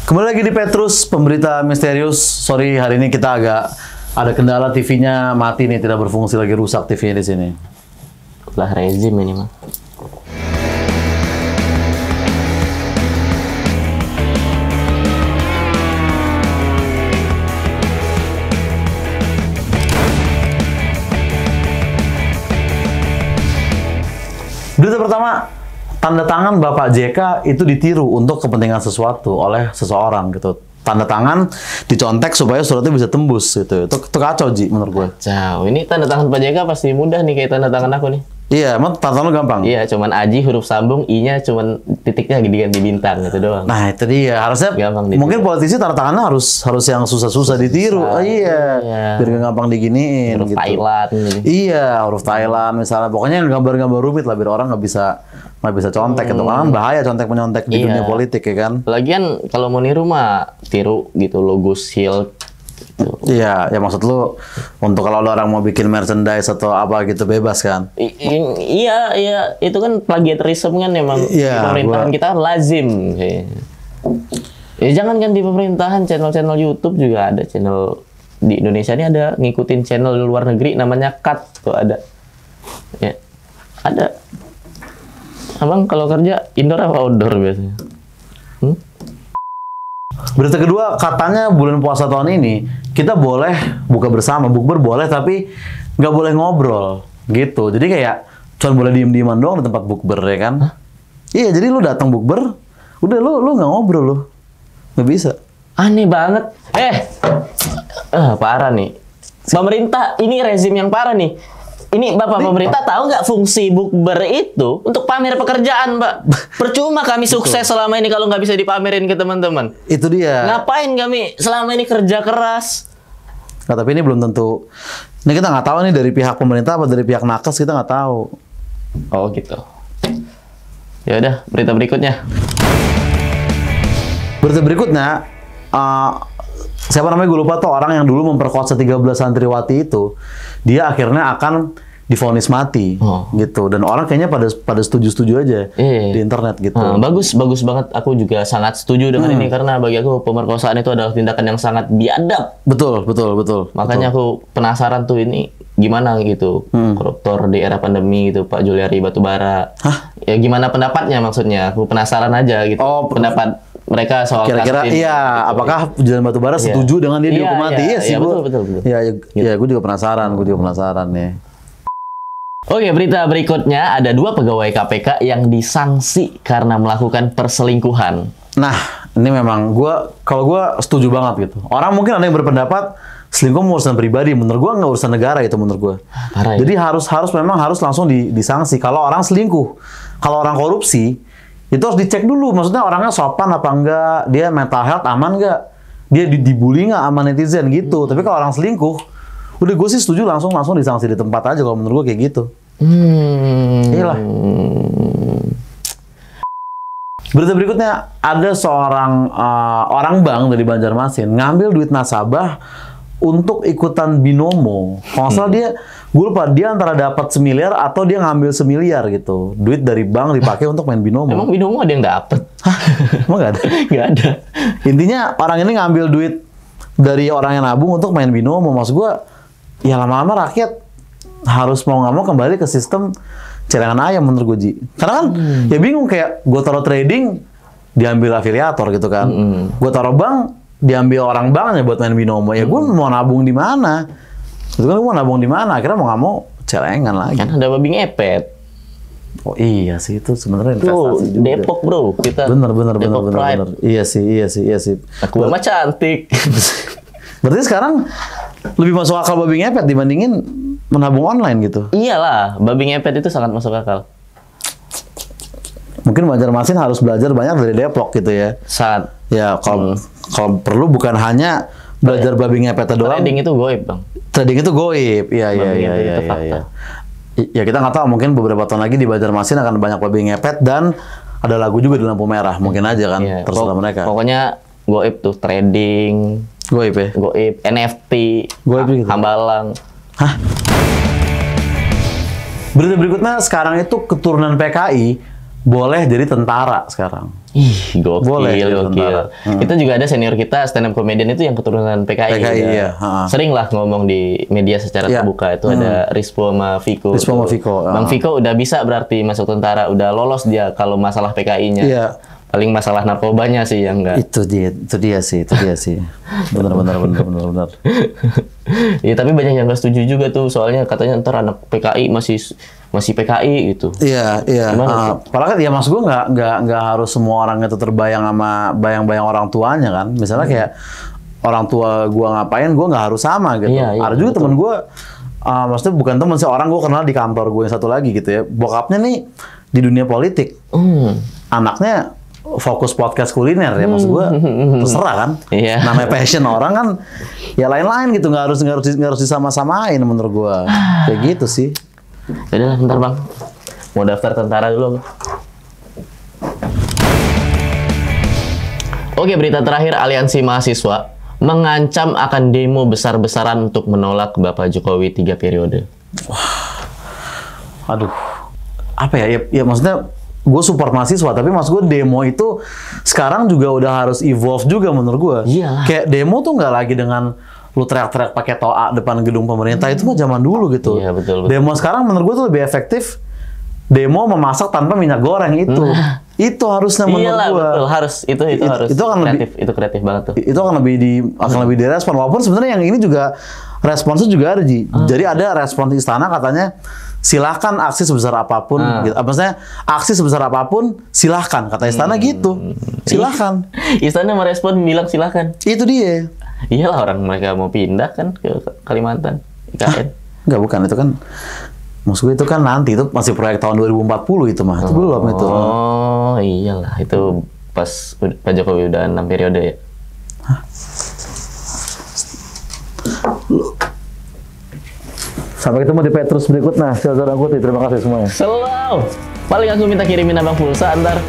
Kembali lagi di Petrus, pemberita misterius. Sorry, hari ini kita agak ada kendala, TV-nya mati nih, tidak berfungsi lagi, rusak TV-nya di sini. Lah rezim ini mah. Berita pertama, tanda tangan Bapak JK itu ditiru untuk kepentingan sesuatu oleh seseorang gitu. Tanda tangan dicontek supaya suratnya bisa tembus gitu. Itu kacau, Ji, menurut gue. Kacau. Ini tanda tangan Pak JK pasti mudah nih kayak tanda tangan aku nih. Iya, emang tanda tangan gampang. Iya, cuman Aji huruf sambung, I-nya cuman titiknya diganti bintang gitu doang. Nah, itu dia. Harusnya Gampang ditiru. mungkin politisi tanda tangannya harus yang susah-susah ditiru. Oh, iya. Biar gak gampang diginiin Huruf gitu. Thailand gitu. Iya, huruf Thailand misalnya. Pokoknya yang gambar-gambar rumit lah biar orang nggak bisa contek gitu. Karena kan bahaya contek-menyontek di dunia politik ya kan. Lagian kalau mau niru mah tiru gitu logo Shield. Gitu. Iya, ya maksud lu untuk kalau ada orang mau bikin merchandise atau apa gitu bebas kan? Iya, itu kan plagiarisme kan emang Iya, di pemerintahan kita kan lazim. Ya jangan kan di pemerintahan, channel-channel YouTube juga ada, channel di Indonesia ini ada ngikutin channel di luar negeri namanya Cut tuh ada. Ya. Ada. Abang kalau kerja indoor apa outdoor biasanya? Berita kedua, katanya bulan puasa tahun ini kita boleh buka bersama, bukber boleh tapi nggak boleh ngobrol gitu. Jadi kayak cuma boleh diem-dieman doang di tempat bukber ya kan? Hah? Iya, jadi lu datang bukber, udah lu nggak ngobrol lu, nggak bisa. Aneh banget. Parah nih. Pemerintah ini rezim yang parah nih. Ini Bapak pemerintah tahu nggak fungsi bukber itu untuk pamer pekerjaan, Pak? Percuma kami sukses selama ini kalau nggak bisa dipamerin ke teman-teman. Itu dia. Ngapain kami selama ini kerja keras? Nah, tapi ini belum tentu. Ini kita nggak tahu nih dari pihak pemerintah apa dari pihak nakes, kita nggak tahu. Oh gitu. Ya udah, berita berikutnya. Berita berikutnya, siapa namanya gue lupa tuh, orang yang dulu memperkosa 13 santriwati itu, dia akhirnya akan divonis mati gitu, dan orang kayaknya pada setuju aja di internet gitu. Bagus banget, aku juga sangat setuju dengan ini karena bagi aku pemerkosaan itu adalah tindakan yang sangat biadab. Betul. Makanya aku penasaran tuh ini gimana gitu koruptor di era pandemi gitu, Pak Juliari Batubara. Hah? Ya gimana pendapatnya maksudnya? Aku penasaran aja gitu. Pendapat mereka soal kira-kira iya, gitu. Apakah Juliari Batubara setuju dengan dia dihukum mati? Iya sih, betul. Iya, gue juga penasaran nih. Oke, berita berikutnya ada 2 pegawai KPK yang disanksi karena melakukan perselingkuhan. Nah, ini memang kalau gue setuju banget gitu. Orang mungkin ada yang berpendapat selingkuh urusan pribadi, menurut gue nggak urusan negara itu menurut gue. Parah, jadi memang harus langsung disanksi. Kalau orang selingkuh, kalau orang korupsi, itu harus dicek dulu. Maksudnya orangnya sopan apa enggak, dia mental health aman nggak, dia dibully nggak sama netizen gitu. Tapi kalau orang selingkuh, udah gue sih setuju langsung disanksi di tempat aja kalau menurut gue kayak gitu. Iyalah. Berita berikutnya, ada seorang orang bank dari Banjarmasin ngambil duit nasabah untuk ikutan binomo. Kalau nggak salah gue lupa, dia antara dapat 1 miliar atau dia ngambil 1 miliar gitu. Duit dari bank dipakai untuk main binomo. Emang binomo ada yang dapat? Emang nggak ada? Nggak ada. Intinya orang ini ngambil duit dari orang yang nabung untuk main binomo. Maksud gue, ya lama-lama rakyat harus mau nggak mau kembali ke sistem celengan ayam menurut gue, Ji. Karena kan ya bingung, kayak gue taruh trading diambil afiliator gitu kan. Gue taruh bank diambil orang banknya buat main binomo. Ya gue mau nabung di mana? Itu kan gue mau nabung di mana? Akhirnya mau nggak mau celengan lagi. Kan ada babi ngepet. Oh iya sih, itu sebenarnya investasi juga. Depok bro, kita. Bener. Iya sih. Aku mah cantik. Berarti sekarang lebih masuk akal babi ngepet dibandingin menabung online gitu? Iyalah, babi ngepet itu sangat masuk akal. Mungkin Banjarmasin harus belajar banyak dari Depok gitu ya. Sangat. Ya, kalau perlu bukan hanya belajar babi ngepet doang. Trading itu goib, Bang. Trading itu goib. Iya. Ya kita nggak tahu, mungkin beberapa tahun lagi di Banjarmasin akan banyak babi ngepet dan ada lagu juga di lampu merah. Mungkin aja kan, terserah mereka. Pokoknya goib tuh trading. Goib ya? Goib, NFT, goib gitu. Hambalang. Hah? Berita berikutnya, sekarang itu keturunan PKI boleh jadi tentara sekarang. Ih, gokil, Boleh jadi gokil. tentara. Kita juga ada senior kita stand up comedian itu yang keturunan PKI. PKI, udah iya. Sering lah ngomong di media secara Iya. terbuka. Itu ada Rispo sama Viko. Rispo sama Tuh. Viko, Bang Viko udah bisa berarti masuk tentara, udah lolos dia kalau masalah PKI-nya. Iya. Paling masalah narkobanya sih yang enggak. Itu dia sih. Benar. Iya, tapi banyak yang nggak setuju juga tuh, soalnya katanya ntar anak PKI masih PKI gitu. Iya. Gimana Padahal kan ya mas gue nggak harus semua orang itu terbayang sama bayang-bayang orang tuanya kan. Misalnya kayak orang tua gue ngapain, gue nggak harus sama gitu. Iya, Ada juga temen gue, maksudnya bukan temen sih, orang gue kenal di kantor gue yang satu lagi gitu ya. Bokapnya nih di dunia politik, anaknya fokus podcast kuliner ya, maksud gue terserah kan. Iya. Namanya passion orang kan, ya lain-lain gitu, nggak harus disama-samain menurut gue. Kayak gitu sih. Yaudah, bentar bang, mau daftar tentara dulu. Oke, berita terakhir, Aliansi Mahasiswa mengancam akan demo besar-besaran untuk menolak Bapak Jokowi 3 periode. Aduh, apa ya? Ya maksudnya gue support mahasiswa, tapi maksud gue demo itu sekarang juga udah harus evolve juga menurut gue. Iyalah. Kayak demo tuh nggak lagi dengan lu teriak-teriak pakai toa depan gedung pemerintah, itu mah zaman dulu gitu. Iya, betul. Demo sekarang menurut gue tuh lebih efektif. Demo memasak tanpa minyak goreng itu. Itu harusnya menurut Iyalah, gue. betul, harus itu harus itu akan kreatif, itu kreatif banget tuh. Itu akan lebih direspon, walaupun sebenarnya yang ini juga responsnya juga ada Ji. Jadi ada respons istana katanya silahkan aksi sebesar apapun gitu. Maksudnya aksi sebesar apapun silahkan, kata istana gitu. Silahkan. Istana merespon bilang silahkan. Itu dia. Iyalah, orang mereka mau pindah kan ke Kalimantan, IKN. Enggak, bukan itu kan. Maksud gue itu kan nanti, itu masih proyek tahun 2040 itu mah. Itu belum itu. Oh, iyalah, itu pas Pak Jokowi udah 6 periode ya. Sampai ketemu di Petrus berikutnya. Saudara Kuti, terima kasih semuanya. Selalu. Paling aku minta kirimin abang pulsa ntar.